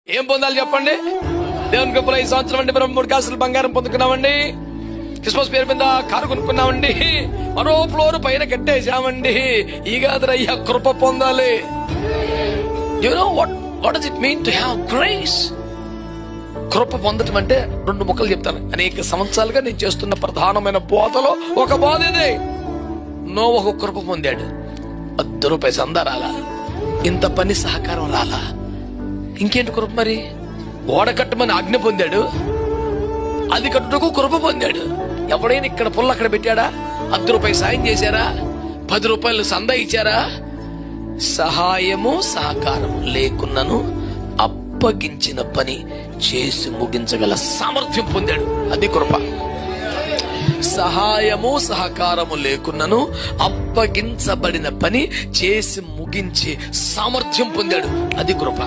ఏం పొందాలి చెప్పండి? దేవుని కృపలో ఈ సంవత్సరం అండి మనం 3 కాసులు బంగారం పొందుకున్నామండి. క్రిస్మస్ పేరు మీద కారు కొనుక్కున్నామండి. మరో ఫ్లోర్ పైన కట్టేశామండి. ఈ కాదురయ్యా కృప పొందాలి. You know what does it mean to have grace? కృప పొందటం అంటే 2 ముక్కలు చెప్తాను. అనేక సంవత్సరాలుగా నేను చేస్తున్న ప్రధానమైన బోధలో ఒక బోధ ఇదే. నోవహు కృప పొందాడు. ₹10 సందా రాలా, ఇంత పని సహకారం రాలా, ఇంకేంటి కృప? మరి ఓడ కట్టమని ఆజ్ఞ పొందాడు, అది కట్టుటకు కృప పొందాడు. ఎవడైనా ఇక్కడ పుల్ల అక్కడ పెట్టాడా? ₹10 సాయం చేశారా? ₹10 సందా ఇచ్చారా? సహాయము సహకారము లేకున్నను అప్పగించిన పని చేసి ముగించగల సామర్థ్యం పొందాడు. అది కృప. సహాయము సహకారము లేకున్నను అప్పగించబడిన పని చేసి ముగించే సామర్థ్యం పొందాడు. అది కృప.